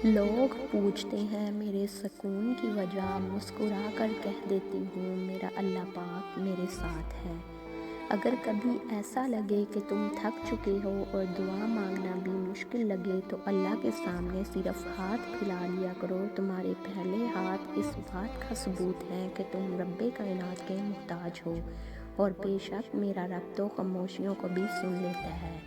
لوگ پوچھتے ہیں میرے سکون کی وجہ، مسکرا کر کہہ دیتی ہوں میرا اللہ پاک میرے ساتھ ہے۔ اگر کبھی ایسا لگے کہ تم تھک چکے ہو اور دعا مانگنا بھی مشکل لگے تو اللہ کے سامنے صرف ہاتھ پھیلا لیا کرو۔ تمہارے پھیلے ہاتھ اس بات کا ثبوت ہیں کہ تم رب کائنات کے محتاج ہو، اور بے شک میرا رب تو خاموشیوں کو بھی سن لیتا ہے۔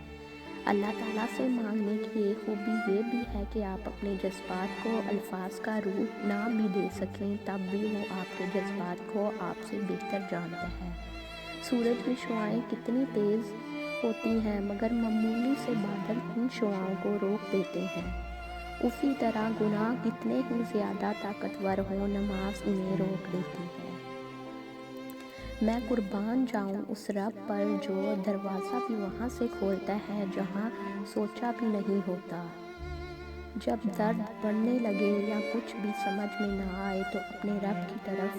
اللہ تعالیٰ سے مانگنے کی ایک خوبی یہ بھی ہے کہ آپ اپنے جذبات کو الفاظ کا روپ نہ بھی دے سکیں تب بھی وہ آپ کے جذبات کو آپ سے بہتر جانتا ہے۔ سورج کی شعاعیں کتنی تیز ہوتی ہیں مگر معمولی سے بادل ان شعاعوں کو روک دیتے ہیں۔ اسی طرح گناہ کتنے ہی زیادہ طاقتور ہوں، نماز انہیں روک دیتی ہے۔ میں قربان جاؤں اس رب پر جو دروازہ بھی وہاں سے کھولتا ہے جہاں سوچا بھی نہیں ہوتا۔ جب درد بڑھنے لگے یا کچھ بھی سمجھ میں نہ آئے تو اپنے رب کی طرف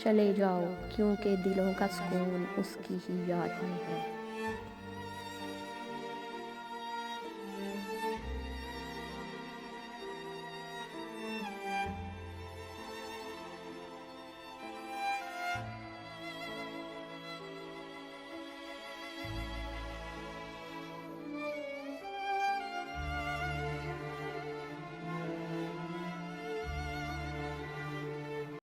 چلے جاؤ، کیونکہ دلوں کا سکون اس کی ہی یاد میں ہے۔